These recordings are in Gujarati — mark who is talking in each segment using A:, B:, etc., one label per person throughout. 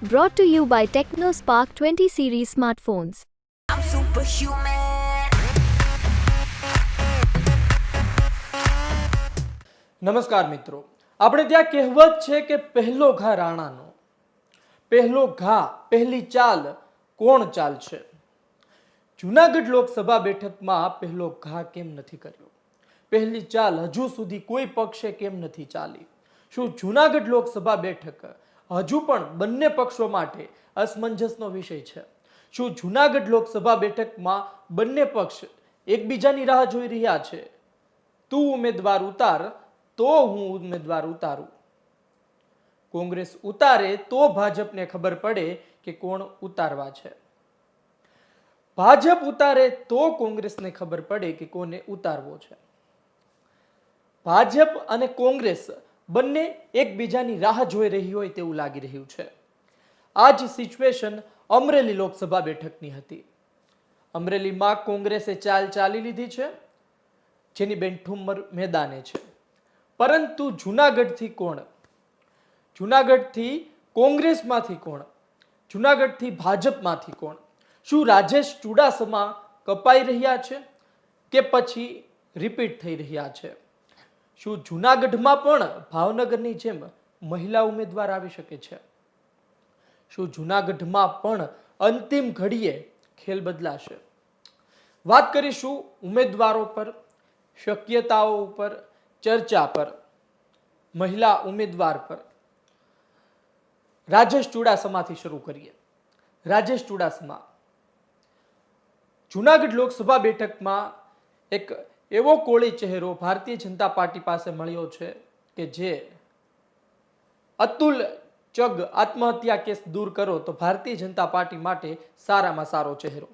A: Brought to you by TechnoSpark 20 series smartphones.
B: I'm superhuman.
C: નમસ્કાર મિત્રો, આપણે ત્યાં કહેવત છે કે પહેલો ઘા રાણાનો, પહેલો ઘા પહેલી ચાલ કોણ ચાલશે? જૂનાગઢ લોકસભા બેઠકમાં પહેલો ઘા કેમ નથી કર્યો? પહેલી ચાલ હજુ સુધી કોઈ પક્ષે કેમ નથી ચાલી? શું જૂનાગઢ લોકસભા બેઠક હજુ પણ બંને પક્ષો માટે અસમંજસનો વિષય છે? શું જૂનાગઢ લોકસભા બેઠકમાં બંને પક્ષ એકબીજાની રાહ જોઈ રહ્યા છે? તું ઉમેદવાર ઉતાર તો હું ઉમેદવાર ઉતારું. કોંગ્રેસ ઉતારે તો ભાજપને ખબર પડે કે કોણ ઉતારવા છે. ભાજપ ઉતારે તો કોંગ્રેસને ખબર પડે કે કોને ઉતારવો છે. ભાજપ અને કોંગ્રેસ બંને એકબીજાની રાહ જોઈ રહી હોય તેવું લાગી રહ્યું છે. આ જ સિચ્યુએશન અમરેલી લોકસભા બેઠકની હતી. અમરેલીમાં કોંગ્રેસે ચાલ ચાલી લીધી છે, જેની બેઠુંમર મેદાને છે. પરંતુ જૂનાગઢથી કોણ? જૂનાગઢથી કોંગ્રેસમાંથી કોણ? જૂનાગઢથી ભાજપમાંથી કોણ? શું રાજેશ ચુડાસમા કપાઈ રહ્યા છે કે પછી રિપીટ થઈ રહ્યા છે? શું જૂનાગઢમાં પણ ભાવનગરની જેમ મહિલા ઉમેદવાર આવી શકે છે? શું જૂનાગઢમાં પણ અંતિમ ઘડીએ ખેલ બદલાશે? વાત કરીશું ઉમેદવારો પર, શક્યતાઓ ઉપર, ચર્ચા પર, મહિલા ઉમેદવાર પર. રાજેશ ચુડાસમાથી શરૂ કરીએ. રાજેશ ચુડાસમા જૂનાગઢ લોકસભા બેઠકમાં એક એવો કોળી ચહેરો ભારતીય જનતા પાર્ટી પાસે મળ્યો છે કે જે અતુલ ચગ આત્મહત્યા કેસ દૂર કરો તો ભારતીય જનતા પાર્ટી માટે સારામાં સારો ચહેરો.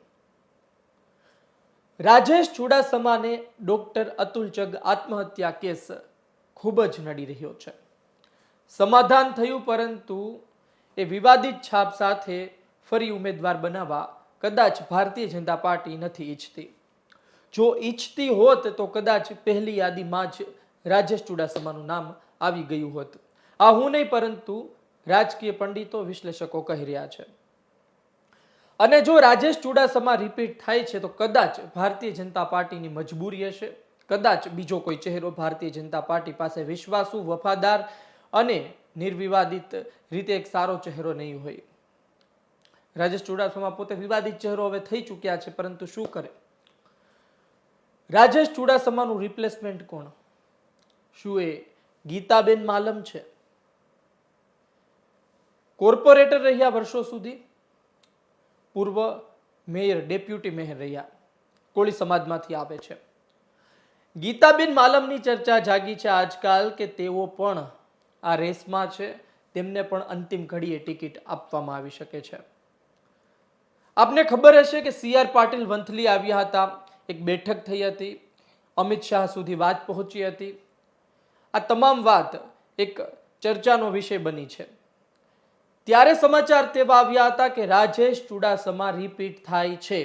C: રાજેશ ચુડાસમાને ડોક્ટર અતુલ ચગ આત્મહત્યા કેસ ખૂબ જ નડી રહ્યો છે. સમાધાન થયું, પરંતુ એ વિવાદિત છાપ સાથે ફરી ઉમેદવાર બનાવવા કદાચ ભારતીય જનતા પાર્ટી નથી ઈચ્છતી. જો ઈચ્છતી હોત તો કદાચ પહેલી યાદીમાં જ રાજેશ ચુડાસમાનું નામ આવી ગયું હોત. આ હું નહીં, પરંતુ રાજકીય પંડિતો, વિશ્લેષકો કહી રહ્યા છે. અને જો રાજેશ ચુડાસમા રિપીટ થાય છે તો કદાચ ભારતીય જનતા પાર્ટીની મજબૂરી હશે. કદાચ બીજો કોઈ ચહેરો ભારતીય જનતા પાર્ટી પાસે વિશ્વાસુ, વફાદાર અને નિર્વિવાદિત રીતે એક સારો ચહેરો નહીં હોય. રાજેશ ચુડાસમા પોતે વિવાદિત ચહેરો હવે થઈ ચૂક્યા છે, પરંતુ શું કરે? રાજેશ ચુડાસમાનું રિપ્લેસમેન્ટ કોણ? શું એ ગીતાબેન માલમ છે? કોર્પોરેટર રહ્યા વર્ષો સુધી, પૂર્વ મેયર, ડેપ્યુટી મેયર રહ્યા, કોળી સમાજમાંથી આવે છે. ગીતાબેન માલમની ચર્ચા જાગી છે આજકાલ કે તેઓ પણ આ રેસમાં છે, તેમને પણ અંતિમ ઘડીએ ટિકિટ આપવામાં આવી શકે છે. આપને ખબર હશે કે CR પાટીલ વંથલી આવ્યા હતા, એક બેઠક થઈ હતી, અમિત શાહ સુધી વાત પહોંચી હતી. આ તમામ વાત એક ચર્ચાનો વિષય બની છે. ત્યારે સમાચાર તેવા આવ્યા હતા કે રાજેશ ચુડાસમા રિપીટ થાય છે,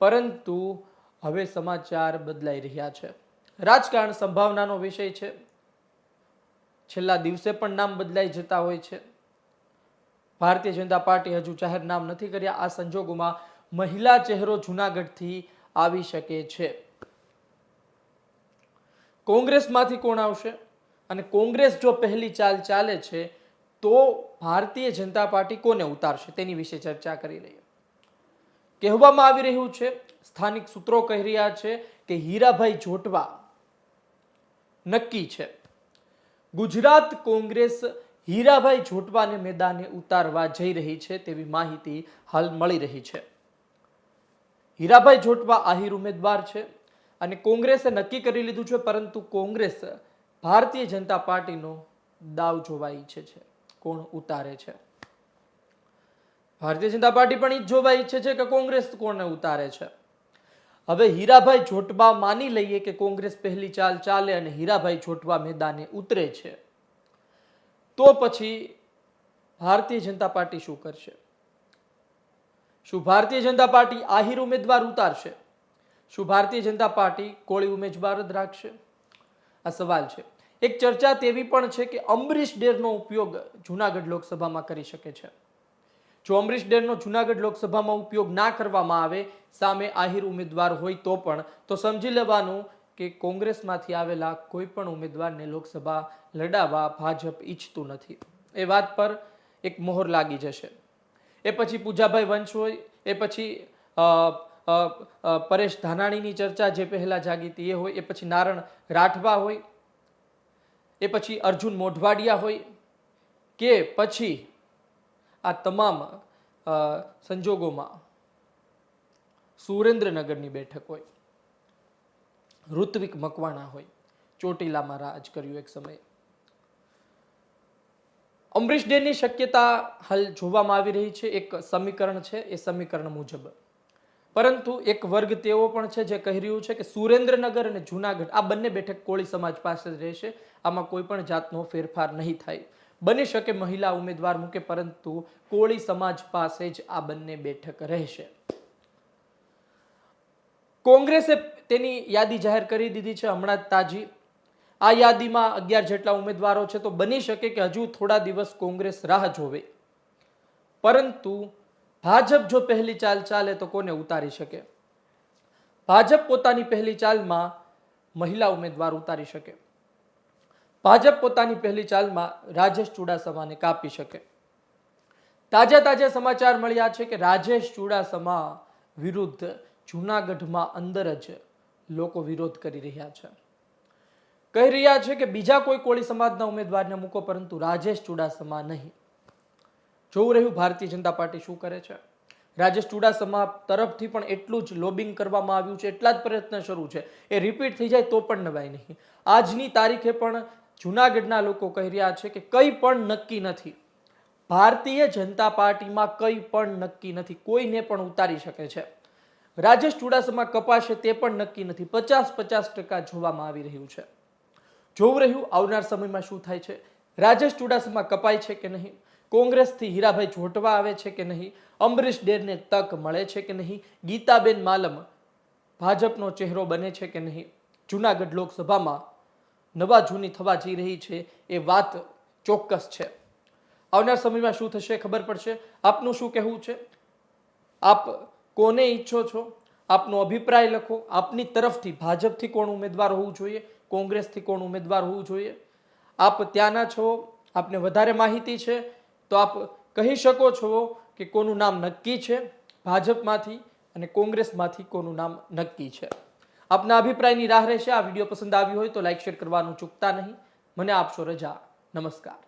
C: પરંતુ હવે સમાચાર બદલાઈ રહ્યા છે. રાજકારણ સંભાવનાનો વિષય છે. છેલ્લા દિવસે પણ નામ બદલાઈ જતા હોય છે. ભારતીય જનતા પાર્ટી હજુ જાહેર નામ નથી કર્યા. આ સંજોગોમાં મહિલા ચહેરો જૂનાગઢથી આવી શકે છે. કોંગ્રેસમાંથી કોણ આવશે? અને કોંગ્રેસ જો પહેલી ચાલ ચાલે છે તો ભારતીય જનતા પાર્ટી કોને ઉતારશે તેની વિશે ચર્ચા કરી રહી. કહેવામાં આવી રહ્યું છે, સ્થાનિક સૂત્રો કહી રહ્યા છે કે હીરાભાઈ જોટવા નક્કી છે. ગુજરાત કોંગ્રેસ હીરાભાઈ જોટવાને મેદાને ઉતારવા જઈ રહી છે તેવી માહિતી હાલ મળી રહી છે. હીરાભાઈ જોટવા આહિર ઉમેદવાર છે અને કોંગ્રેસે નક્કી કરી લીધું છે, પરંતુ કોંગ્રેસ ભારતીય જનતા પાર્ટીનો દાવ જોવા ઈચ્છે છે. કોણ ઉતારે છે? ભારતીય જનતા પાર્ટી પણ જોવા ઈચ્છે છે કે કોંગ્રેસ કોને ઉતારે છે. હવે હીરાભાઈ જોટવા, માની લઈએ કે કોંગ્રેસ પહેલી ચાલ ચાલે અને હીરાભાઈ જોટવા મેદાને ઉતરે છે, તો પછી ભારતીય જનતા પાર્ટી શું કરશે? શું ભારતીય જનતા પાર્ટી આહિર ઉમેદવાર ઉતારશે? શું ભારતીય જનતા પાર્ટી કોળી ઉમેદવાર જ રાખશે? આ સવાલ છે. એક ચર્ચા તેવી પણ છે કે અંબરીશ ડેરનો ઉપયોગ જૂનાગઢ લોકસભામાં કરી શકે છે. જો અમરીશ ડેરનો જુનાગઢ લોકસભામાં ઉપયોગ ના કરવામાં આવે, સામે આહિર ઉમેદવાર હોય તો પણ, તો સમજી લેવાનું કે કોંગ્રેસમાંથી આવેલા કોઈ પણ ઉમેદવારને લોકસભા લડાવવા ભાજપ ઈચ્છતું નથી. એ વાત પર એક મોહર લાગી જશે. એ પછી પૂજાભાઈ વંશ હોય, એ પછી પરેશ ધાનાણીની ચર્ચા જે પહેલા જાગી હતી એ હોય, એ પછી નારણ રાઠવા હોય, એ પછી અર્જુન મોઢવાડિયા હોય, કે પછી આ તમામ સંજોગોમાં સુરેન્દ્રનગરની બેઠક હોય, ઋત્વિક મકવાણા હોય, ચોટીલામાં રાજ કર્યું એક સમયે. અમરીશ ડેરની શક્યતા હાલ જોવામાં આવી રહી છે. એક સમીકરણ છે, એ સમીકરણ મુજબ. પરંતુ એક વર્ગ તેવો પણ છે જે કહી રહ્યું છે કે સુરેન્દ્રનગર અને જુનાગઢ આ બંને બેઠક કોળી સમાજ પાસે જ રહેશે. આમાં કોઈ પણ જાતનો ફેરફાર નહીં થાય. બની શકે મહિલા ઉમેદવાર મૂકે, પરંતુ કોળી સમાજ પાસે જ આ બંને બેઠક રહેશે. કોંગ્રેસે તેની યાદી જાહેર કરી દીધી છે હમણાં જ તાજી. આ યાદીમાં 11 જેટલા ઉમેદવારો છે. તો બની શકે કે હજુ થોડા દિવસ કોંગ્રેસ રાહ જોવે, પરંતુ ભાજપ જો પહેલી ચાલ ચાલે તો કોને ઉતારી શકે? ભાજપ પોતાની પહેલી ચાલમાં મહિલા ઉમેદવાર ઉતારી શકે. ભાજપ પોતાની પહેલી ચાલમાં રાજેશ ચુડાસમાને કાપી શકે. તાજા સમાચાર મળ્યા છે કે રાજેશ ચુડાસમા વિરુદ્ધ જૂનાગઢમાં અંદર જ લોકો વિરોધ કરી રહ્યા છે. કહી રહ્યા છે કે બીજા કોઈ કોળી સમાજના ઉમેદવારને મૂકો, પરંતુ રાજેશ ચુડાસમા નહીં. જોવું રહ્યું ભારતીય જનતા પાર્ટી શું કરે છે. રાજેશ ચુડાસમા તરફથી પણ એટલું જ લોબિંગ કરવામાં આવ્યું છે, એટલા જ પ્રયત્ન શરૂ છે. એ રિપીટ થઈ જાય તો પણ નવાય નહીં. આજની તારીખે પણ જૂનાગઢના લોકો કહી રહ્યા છે કે કંઈ પણ નક્કી નથી. ભારતીય જનતા પાર્ટીમાં કંઈ પણ નક્કી નથી. કોઈને પણ ઉતારી શકે છે. રાજેશ ચુડાસમા કપાશે તે પણ નક્કી નથી. 50% જોવામાં આવી રહ્યું છે. જોવું રહ્યું આવનાર સમયમાં શું થાય છે. રાજેશ ચુડાસમા કપાય છે કે નહીં? કોંગ્રેસથી હીરાભાઈ જોટવા આવે છે કે નહીં? અમરીશ ડેરને તક મળે છે કે નહીં? ગીતાબેન માલમ ભાજપનો ચહેરો બને છે કે નહીં? જૂનાગઢ લોકસભામાં નવા જૂની થવા જઈ રહી છે એ વાત ચોક્કસ છે. આવનાર સમયમાં શું થશે ખબર પડશે. આપનું શું કહેવું છે? આપ કોને ઈચ્છો છો? આપનો અભિપ્રાય લખો. આપની તરફથી ભાજપથી કોણ ઉમેદવાર હોવું જોઈએ, કોંગ્રેસથી કોણ ઉમેદવાર હોવું જોઈએ? આપ ત્યાંના છો, આપને વધારે માહિતી છે, તો આપ કહી શકો છો કે કોનું નામ નક્કી છે ભાજપમાંથી અને કોંગ્રેસમાંથી કોનું નામ નક્કી છે. આપના અભિપ્રાયની રાહ રહેશે. આ વિડીયો પસંદ આવ્યો હોય તો લાઈક શેર કરવાનું ચૂકતા નહીં. મને આપશો રજા. નમસ્કાર.